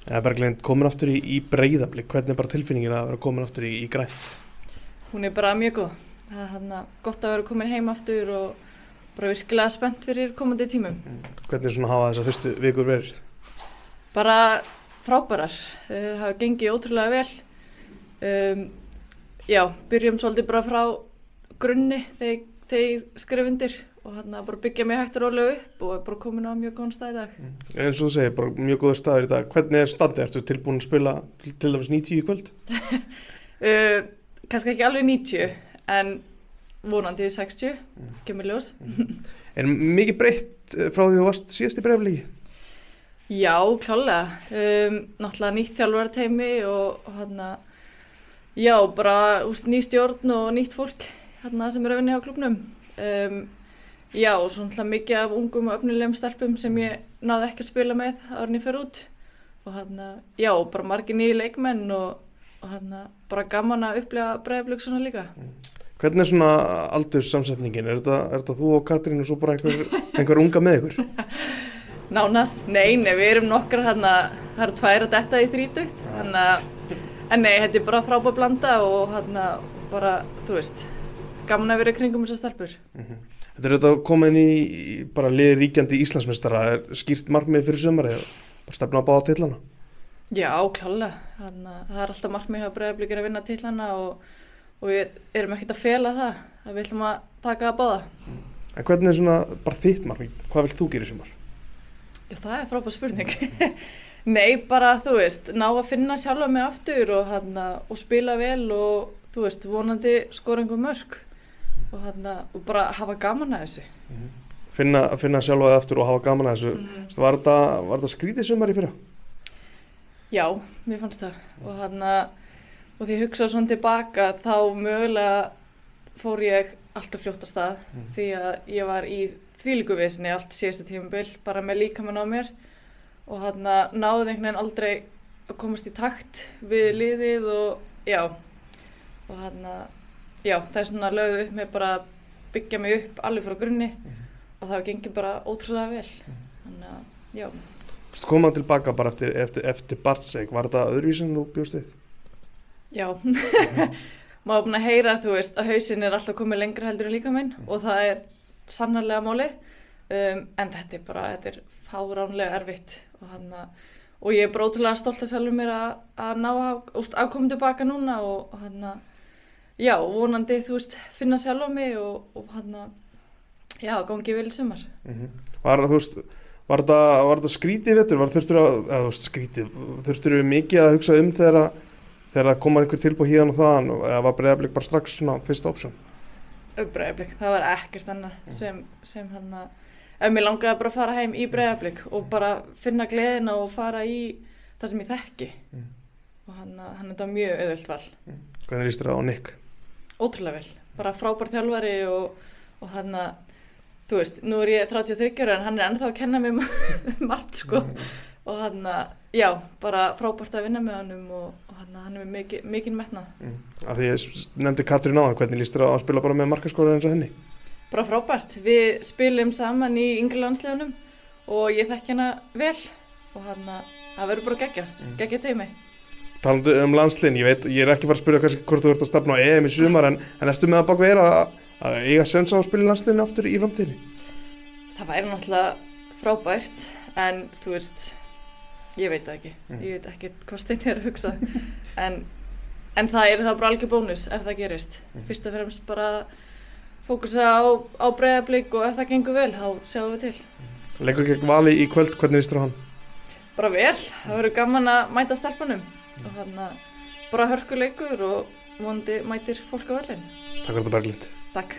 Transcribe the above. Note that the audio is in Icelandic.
Berglind, komin aftur í Breiðablik, hvernig bara tilfinningin að vera komin aftur í grænt? Hún bara mjög góð. Það er gott að vera komin heim aftur og bara virkilega spennt fyrir komandi tímum. Hvernig svona hafa þessar fyrstu vikur verið? Bara frábærar. Það hafa gengið ótrúlega vel. Byrjum svolítið bara frá grunni þegar skrifa undir og bara byggja mig hægt og rólega upp og bara komin á mjög góðan stað í dag. Eins og þú segir, bara mjög góður staður í dag. Hvernig standið? Ertu tilbúin að spila til dæmis 90 í kvöld? Kannski ekki alveg 90, en vonandi 60, kemur ljós. Er mikið breytt frá því þú varst síðast í Breiðabliki? Já, klálega. Náttúrulega nýtt þjálfarateymi og bara ný stjórn og nýtt fólk sem er að vinna hjá klúbbnum. Og svo náttúrulega mikið af ungum og öfnilegum stelpum sem ég náði ekki að spila með áður en ég fer út. Og bara margir nýju leikmenn og bara gaman að upplifa Breiðablik svona líka. Hvernig er svona aldurssamsetningin? Er þetta þú og Katrín og svo bara einhver unga með ykkur? Nánast, nei, við erum nokkrar það eru 2 að detta í 30, en nei, þetta er bara frábær blanda og bara, þú veist, gaman að vera í kringum þessar stelpur. Þetta er auðvitað komin í bara liði ríkjandi Íslandsmeistara, skýrt markmið fyrir sumarið, bara stefna að báða titlana? Já, klálega, það er alltaf markmið hjá Breiðablik að vinna titlana og við erum ekkert að fela það, við ætlum að taka að báða. En hvernig er svona bara þitt markmið, hvað vilt þú gera í sumar? Já, það er frábær spurning. Nei, bara þú veist, ná að finna sjálfa mig aftur og spila vel og þú veist, vonandi skora einhver mörk og bara hafa gaman að þessu. Finna sjálfa þig aftur og hafa gaman að þessu. Var þetta skrítið sumar í fyrra? Já, mér fannst það og því ég hugsaði svona tilbaka þá mögulega fór ég alltaf fljótt af stað því að ég var í þvílíku veseni allt síðasta tímabil bara með líkamann á mér og náði einhvern veginn aldrei að komast í takt við liðið og það er svona lögðu upp með bara að byggja mig upp alveg frá grunni og það gengi bara ótrúlega vel. Þú komað tilbaka bara eftir barnsleik, var þetta öðruvísi en þú bjóst við? Já, maður búin að heyra þú veist að hausinn er alltaf komið lengra heldur en líkaminn og það er sannarlega málið, en þetta er fáránlega erfitt og ég er bara ótrúlega stolt að sjálfum mér að ná að koma tilbaka núna og vonandi þú veist finna sjálfa mig og gangi vel í sumar. Var þetta skrítið vettur? Þurftur við mikið að hugsa þegar það kom einhver tilbúið híðan og þaðan eða var Breiðablik bara strax svona fyrsta option? Breiðablik, það var ekkert annað sem ef mér langaði bara að fara heim í Breiðablik og bara finna gleðina og fara í það sem ég þekki og þetta var mjög auðvelt val. Hvernig líst þér á Nick? Ótrúlega vel, bara frábær þjálfari og þú veist, nú er ég 33 ára en hann er ennþá að kenna mér margt sko og bara frábært að vinna með honum og hann er með mikinn metnað. Af því ég nefndi Katrín áðan, hvernig líst þér á að spila bara með markaskorara eins og henni? Bara frábært, við spilum saman í yngri landsliðunum og ég þekki hana vel og það verður bara geggja teymi. Talandi landsliðin, ég er ekki fara að spyrja kannski hvort þú ert að stefna á EM í sumar en ertu með að bak vera að eiga sens á að spila landsliðinu aftur í framtíðinni? Það væri náttúrulega frábært en þú veist, ég veit það ekki. Ég veit ekki hvað Steini er að hugsa en það er bara algjör bónus ef það gerist. Fyrst og fremst bara fókusa á Breiðablik og ef það gengur vel þá sjáum við til. Leikur gegn Vali í kvöld, hvernig líst þér á hann? Bara vel, það verður gaman að mæta stelpunum og bara hörkuleikur og vonandi mætir fólk á völlinn. Takk fyrir þetta Berglind. Takk.